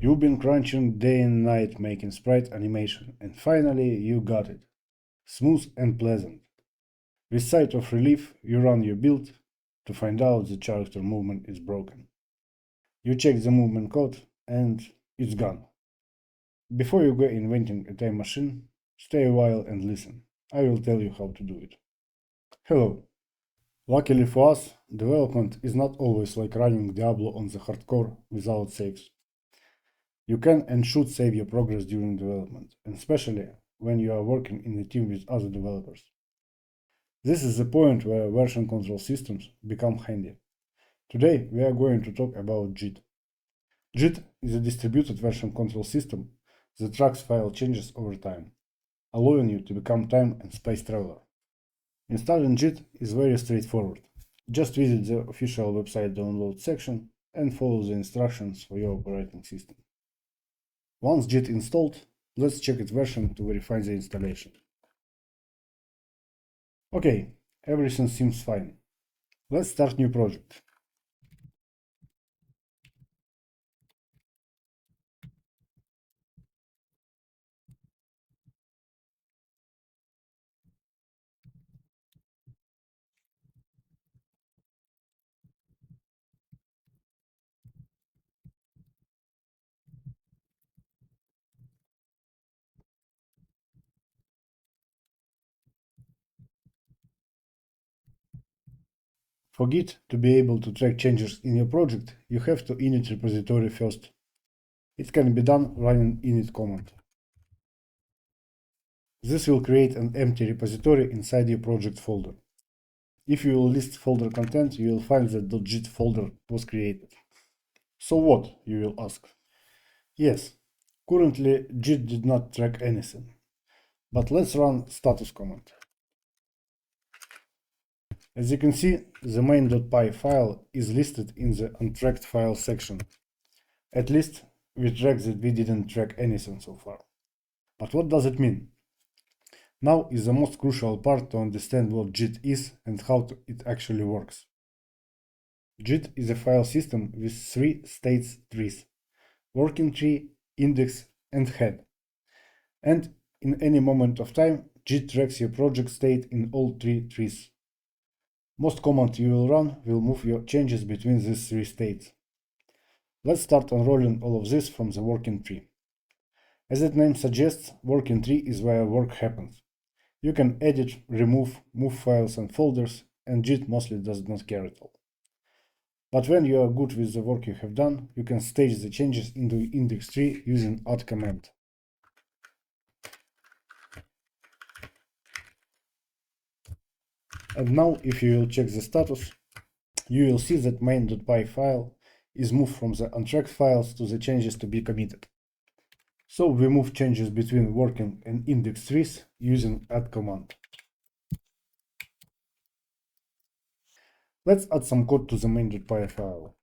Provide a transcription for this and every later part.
You've been crunching day and night making sprite animation, and finally you got it. Smooth and pleasant. With sight of relief, you run your build to find out the character movement is broken. You check the movement code and it's gone. Before you go inventing a time machine, stay a while and listen. I will tell you how to do it. Hello. Luckily for us, development is not always like running Diablo on the hardcore without saves. You can and should save your progress during development, and especially when you are working in a team with other developers. This is the point where version control systems become handy. Today we are going to talk about JIT. JIT is a distributed version control system that tracks file changes over time, allowing you to become time and space traveler. Installing JIT is very straightforward. Just visit the official website download section and follow the instructions for your operating system. Once JIT installed, let's check its version to verify the installation. Okay, everything seems fine. Let's start new project. For Git to be able to track changes in your project, you have to init repository first. It can be done running init command. This will create an empty repository inside your project folder. If you will list folder content, you will find that .git folder was created. So what, you will ask? Yes, currently Git did not track anything. But let's run status command. As you can see, the main.py file is listed in the untracked file section. At least we track that we didn't track anything so far. But what does it mean? Now is the most crucial part to understand what JIT is and how it actually works. JIT is a file system with three states trees: working tree, index, and head. And in any moment of time, JIT tracks your project state in all three trees. Most commands you will run will move your changes between these three states. Let's start unrolling all of this from the working tree. As its name suggests, working tree is where work happens. You can edit, remove, move files and folders, and JIT mostly does not care at all. But when you are good with the work you have done, you can stage the changes into index tree using add command. And now, if you will check the status, you will see that main.py file is moved from the untracked files to the changes to be committed. So we move changes between working and index trees using add command. Let's add some code to the main.py file.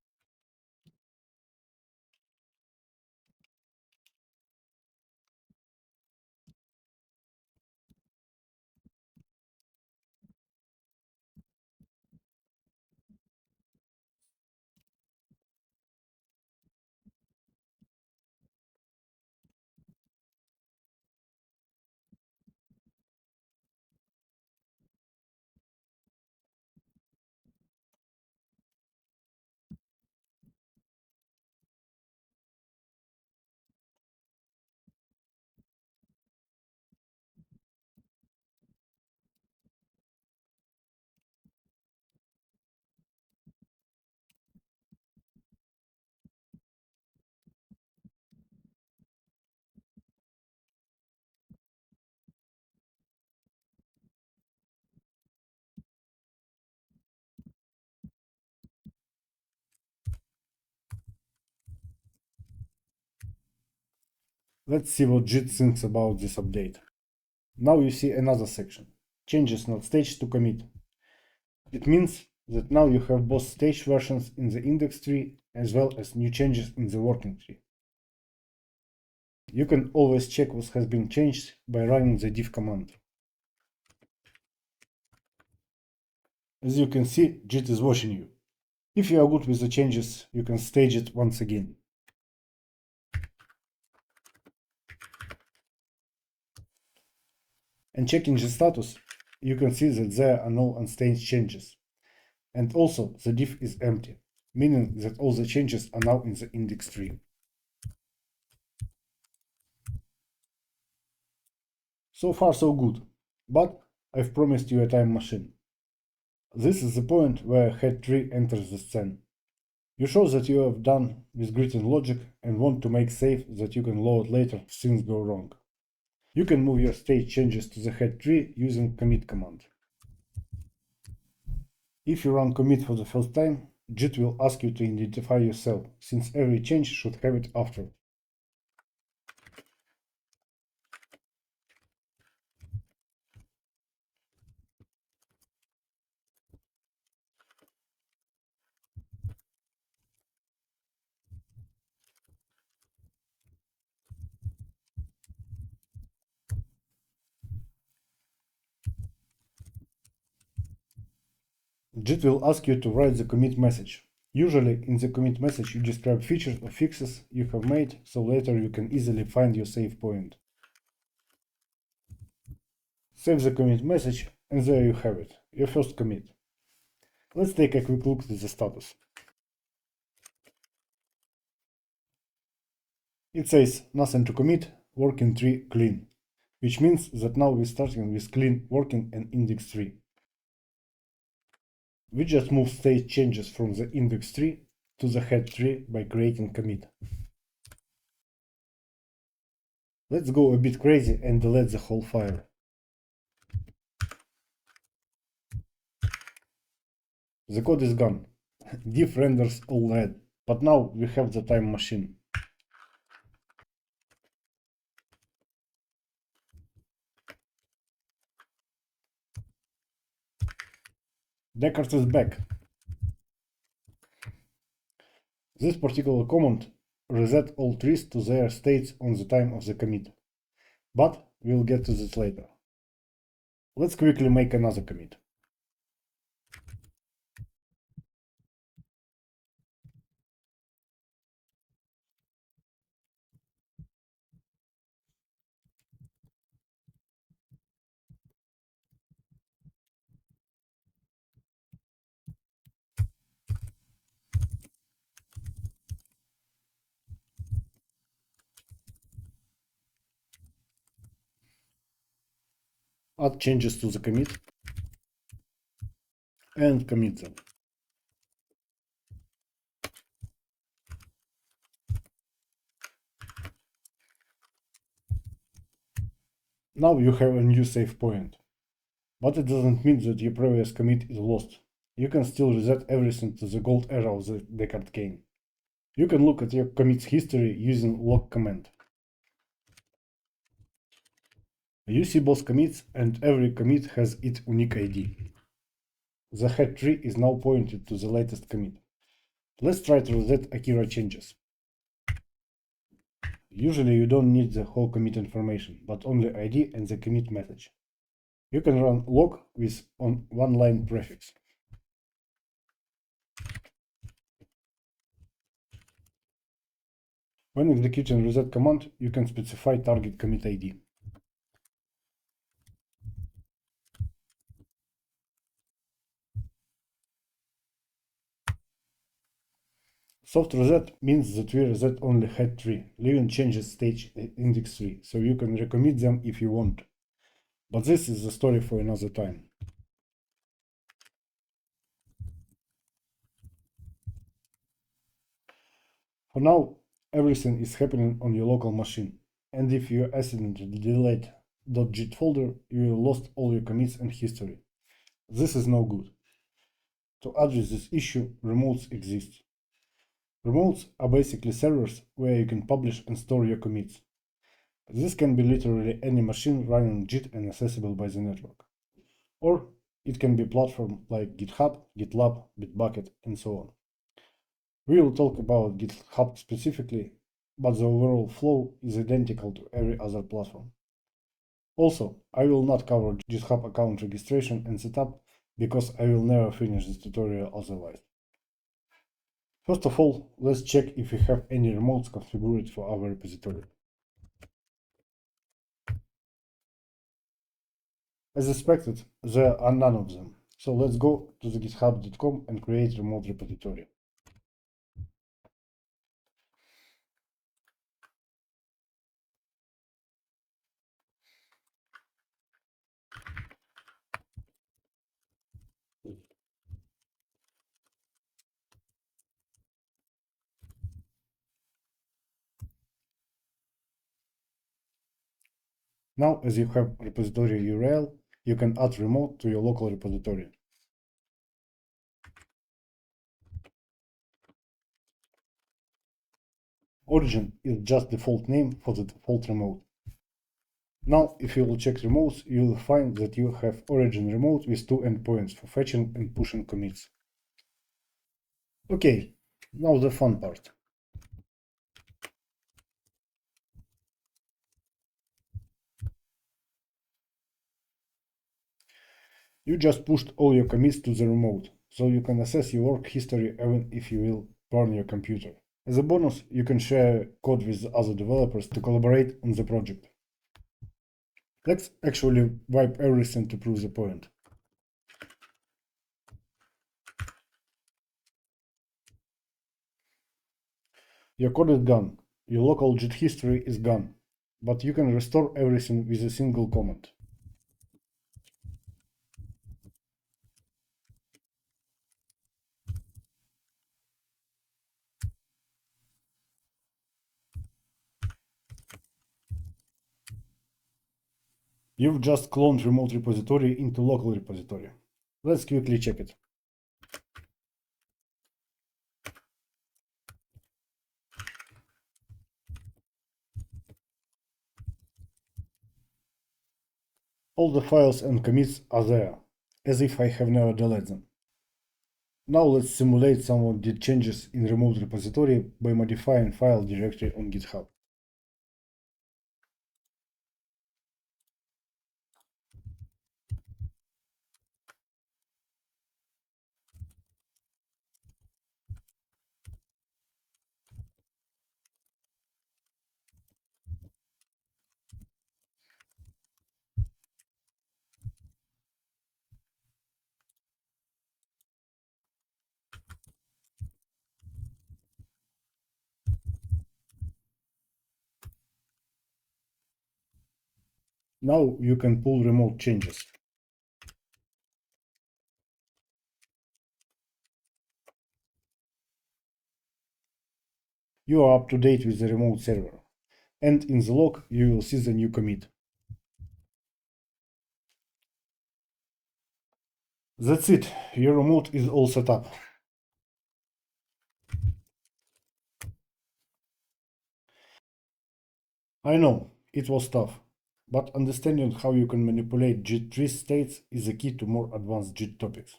Let's see what JIT thinks about this update. Now you see another section, changes not staged to commit. It means that now you have both staged versions in the index tree as well as new changes in the working tree. You can always check what has been changed by running the diff command. As you can see, JIT is watching you. If you are good with the changes, you can stage it once again. And checking the status, you can see that there are no unstaged changes. And also the diff is empty, meaning that all the changes are now in the index tree. So far so good, but I've promised you a time machine. This is the point where head tree enters the scene. You show that you have done with grid and logic and want to make safe that you can load later if things go wrong. You can move your state changes to the head tree using commit command. If you run commit for the first time, Git will ask you to identify yourself, since every change should have it after. Git will ask you to write the commit message. Usually, in the commit message, you describe features or fixes you have made, so later you can easily find your save point. Save the commit message, and there you have it, your first commit. Let's take a quick look at the status. It says nothing to commit, working tree clean, which means that now we're starting with clean working and index tree. We just move state changes from the index tree to the head tree by creating commit. Let's go a bit crazy and delete the whole file. The code is gone. Diff renders all red, but now we have the time machine. Descartes is back. This particular command reset all trees to their states on the time of the commit, but we'll get to this later. Let's quickly make another commit. Add changes to the commit and commit them. Now you have a new save point. But it doesn't mean that your previous commit is lost. You can still reset everything to the gold era of the Descartes game. You can look at your commits history using log command. You see both commits, and every commit has its unique ID. The head tree is now pointed to the latest commit. Let's try to reset Akira changes. Usually you don't need the whole commit information, but only ID and the commit message. You can run log with one line prefix. When executing reset command, you can specify target commit ID. Soft reset means that we reset only head tree, leaving changes stage index tree, so you can recommit them if you want. But this is the story for another time. For now, everything is happening on your local machine, and if you accidentally delete .git folder, you will lost all your commits and history. This is no good. To address this issue, remotes exist. Remotes are basically servers where you can publish and store your commits. This can be literally any machine running Git and accessible by the network. Or it can be a platform like GitHub, GitLab, Bitbucket, and so on. We will talk about GitHub specifically, but the overall flow is identical to every other platform. Also, I will not cover GitHub account registration and setup because I will never finish this tutorial otherwise. First of all, let's check if we have any remotes configured for our repository. As expected, there are none of them. So let's go to the github.com and create remote repository. Now, as you have repository URL, you can add remote to your local repository. Origin is just default name for the default remote. Now, if you will check remotes, you will find that you have origin remote with two endpoints for fetching and pushing commits. Okay, now the fun part. You just pushed all your commits to the remote, so you can assess your work history even if you will burn your computer. As a bonus, you can share code with other developers to collaborate on the project. Let's actually wipe everything to prove the point. Your code is gone, your local Git history is gone, but you can restore everything with a single command. You've just cloned remote repository into local repository. Let's quickly check it. All the files and commits are there, as if I have never deleted them. Now let's simulate someone did changes in remote repository by modifying file directory on GitHub. Now you can pull remote changes. You are up to date with the remote server, and in the log you will see the new commit. That's it, your remote is all set up. I know, it was tough, but understanding how you can manipulate Git tree states is the key to more advanced Git topics.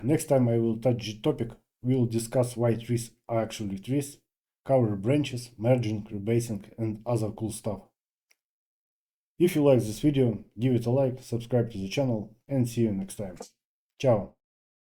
Next time I will touch Git topic, we will discuss why trees are actually trees, cover branches, merging, rebasing, and other cool stuff. If you like this video, give it a like, subscribe to the channel, and see you next time. Ciao!